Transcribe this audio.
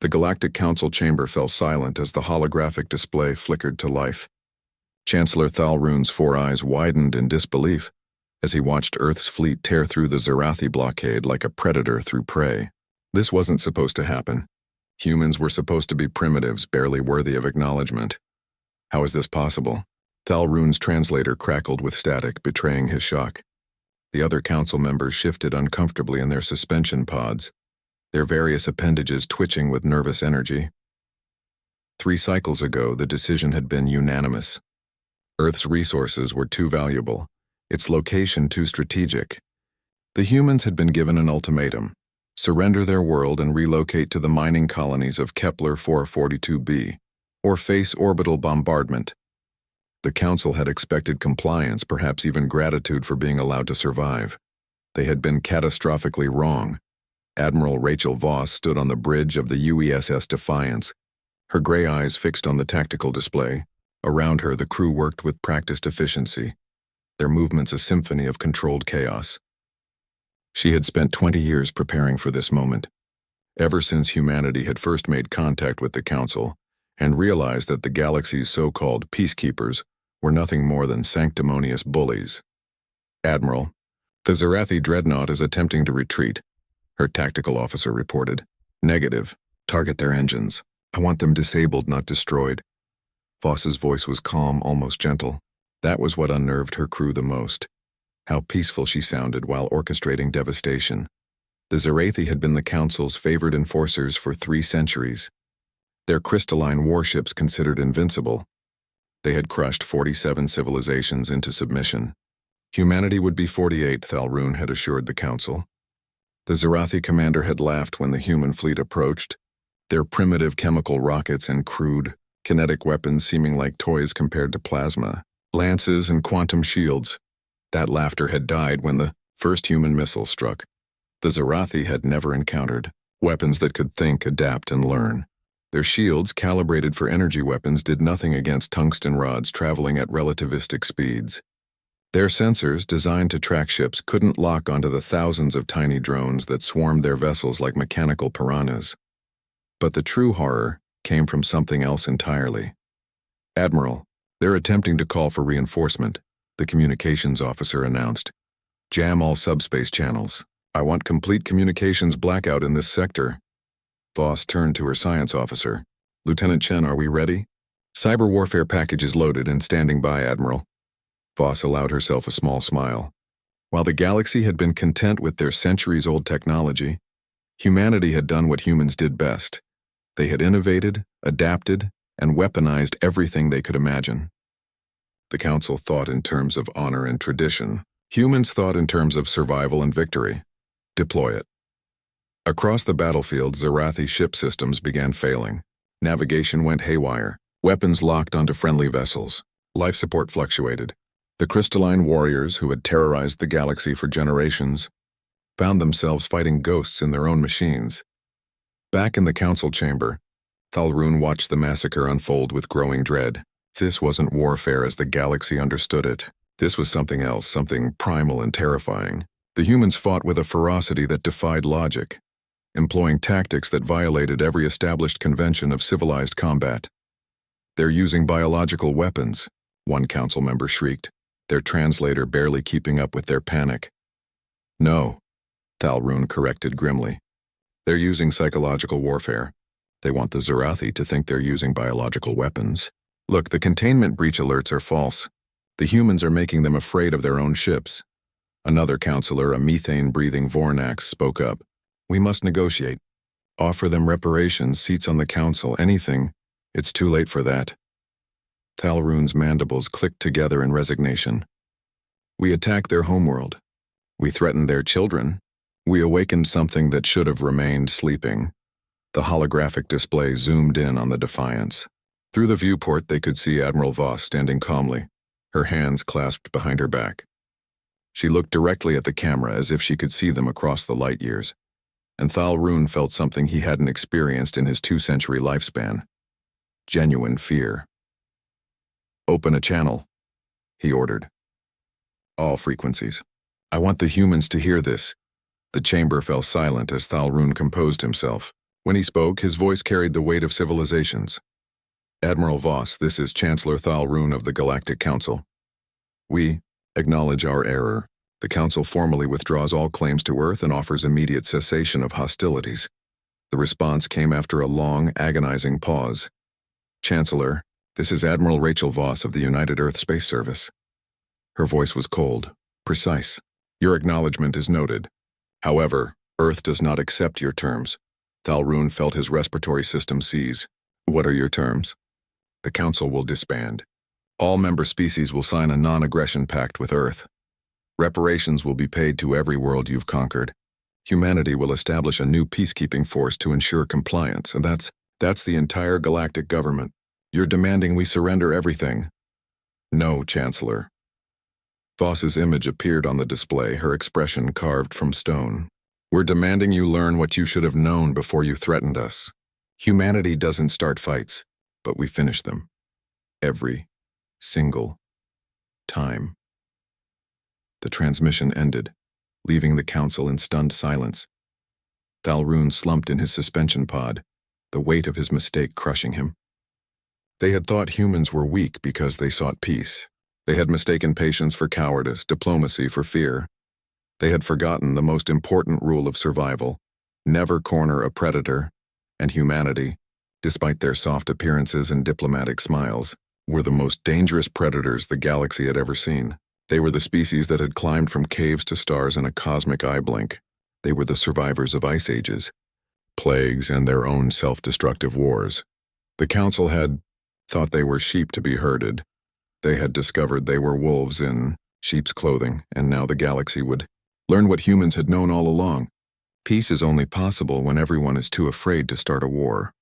The Galactic Council chamber fell silent as the holographic display flickered to life. Chancellor Thalrune's four eyes widened in disbelief as he watched Earth's fleet tear through the Zarathi blockade like a predator through prey. This wasn't supposed to happen. Humans were supposed to be primitives, barely worthy of acknowledgement. How is this possible? Thalrune's translator crackled with static, betraying his shock. The other council members shifted uncomfortably in their suspension pods, their various appendages twitching with nervous energy. 3 cycles ago, the decision had been unanimous. Earth's resources were too valuable, its location too strategic. The humans had been given an ultimatum: surrender their world and relocate to the mining colonies of Kepler 442b, or face orbital bombardment. The Council had expected compliance, perhaps even gratitude for being allowed to survive. They had been catastrophically wrong. Admiral Rachel Voss stood on the bridge of the UESS Defiance, her gray eyes fixed on the tactical display. Around her, the crew worked with practiced efficiency, their movements a symphony of controlled chaos. She had spent 20 years preparing for this moment, ever since humanity had first made contact with the Council and realized that the galaxy's so-called peacekeepers were nothing more than sanctimonious bullies. "Admiral, the Zarathi dreadnought is attempting to retreat," her tactical officer reported. "Negative. Target their engines. I want them disabled, not destroyed." Voss's voice was calm, almost gentle. That was what unnerved her crew the most. How peaceful she sounded while orchestrating devastation. The Zarathi had been the Council's favored enforcers for 3 centuries. Their crystalline warships considered invincible. They had crushed 47 civilizations into submission. Humanity would be 48, Thalrune had assured the Council. The Zarathi commander had laughed when the human fleet approached, their primitive chemical rockets and crude, kinetic weapons seeming like toys compared to plasma, lances and quantum shields. That laughter had died when the first human missile struck. The Zarathi had never encountered weapons that could think, adapt, and learn. Their shields, calibrated for energy weapons, did nothing against tungsten rods traveling at relativistic speeds. Their sensors, designed to track ships, couldn't lock onto the thousands of tiny drones that swarmed their vessels like mechanical piranhas. But the true horror came from something else entirely. "Admiral, they're attempting to call for reinforcement," the communications officer announced. "Jam all subspace channels. I want complete communications blackout in this sector." Voss turned to her science officer. "Lieutenant Chen, are we ready?" "Cyber warfare package is loaded and standing by, Admiral." Voss allowed herself a small smile. While the galaxy had been content with their centuries-old technology, humanity had done what humans did best. They had innovated, adapted, and weaponized everything they could imagine. The Council thought in terms of honor and tradition. Humans thought in terms of survival and victory. Deploy it. Across the battlefield, Zarathi ship systems began failing. Navigation went haywire. Weapons locked onto friendly vessels. Life support fluctuated. The crystalline warriors, who had terrorized the galaxy for generations, found themselves fighting ghosts in their own machines. Back in the Council chamber, Thalrune watched the massacre unfold with growing dread. This wasn't warfare as the galaxy understood it. This was something else, something primal and terrifying. The humans fought with a ferocity that defied logic, employing tactics that violated every established convention of civilized combat. "They're using biological weapons," one council member shrieked, their translator barely keeping up with their panic. "No," Thalrune corrected grimly. "They're using psychological warfare. They want the Zarathi to think they're using biological weapons. Look, the containment breach alerts are false. The humans are making them afraid of their own ships." Another counselor, a methane-breathing Vornax, spoke up. "We must negotiate. Offer them reparations, seats on the Council, anything. It's too late for that." Thalrune's mandibles clicked together in resignation. "We attacked their homeworld. We threatened their children. We awakened something that should have remained sleeping." The holographic display zoomed in on the Defiance. Through the viewport, they could see Admiral Voss standing calmly, her hands clasped behind her back. She looked directly at the camera as if she could see them across the light years, and Thalrune felt something he hadn't experienced in his 2-century lifespan: genuine fear. "Open a channel," he ordered. "All frequencies. I want the humans to hear this." The chamber fell silent as Thalrune composed himself. When he spoke, his voice carried the weight of civilizations. Admiral Voss, this is Chancellor Thalrune of the Galactic Council. We acknowledge our error. The Council formally withdraws all claims to Earth and offers immediate cessation of hostilities. The response came after a long, agonizing pause. Chancellor, this is Admiral Rachel Voss of the United Earth Space Service. Her voice was cold, precise. Your acknowledgement is noted. However, Earth does not accept your terms. Thalrune felt his respiratory system seize. What are your terms? The Council will disband. All member species will sign a non-aggression pact with Earth. Reparations will be paid to every world you've conquered. Humanity will establish a new peacekeeping force to ensure compliance, and that's the entire galactic government. You're demanding we surrender everything. No, Chancellor. Voss's image appeared on the display, her expression carved from stone. We're demanding you learn what you should have known before you threatened us. Humanity doesn't start fights, but we finish them. Every single time. The transmission ended, leaving the Council in stunned silence. Thalrune slumped in his suspension pod, the weight of his mistake crushing him. They had thought humans were weak because they sought peace. They had mistaken patience for cowardice, diplomacy for fear. They had forgotten the most important rule of survival: never corner a predator, and humanity, despite their soft appearances and diplomatic smiles, were the most dangerous predators the galaxy had ever seen. They were the species that had climbed from caves to stars in a cosmic eye blink. They were the survivors of ice ages, plagues, and their own self-destructive wars. The Council had thought they were sheep to be herded. They had discovered they were wolves in sheep's clothing, and now the galaxy would learn what humans had known all along. Peace is only possible when everyone is too afraid to start a war.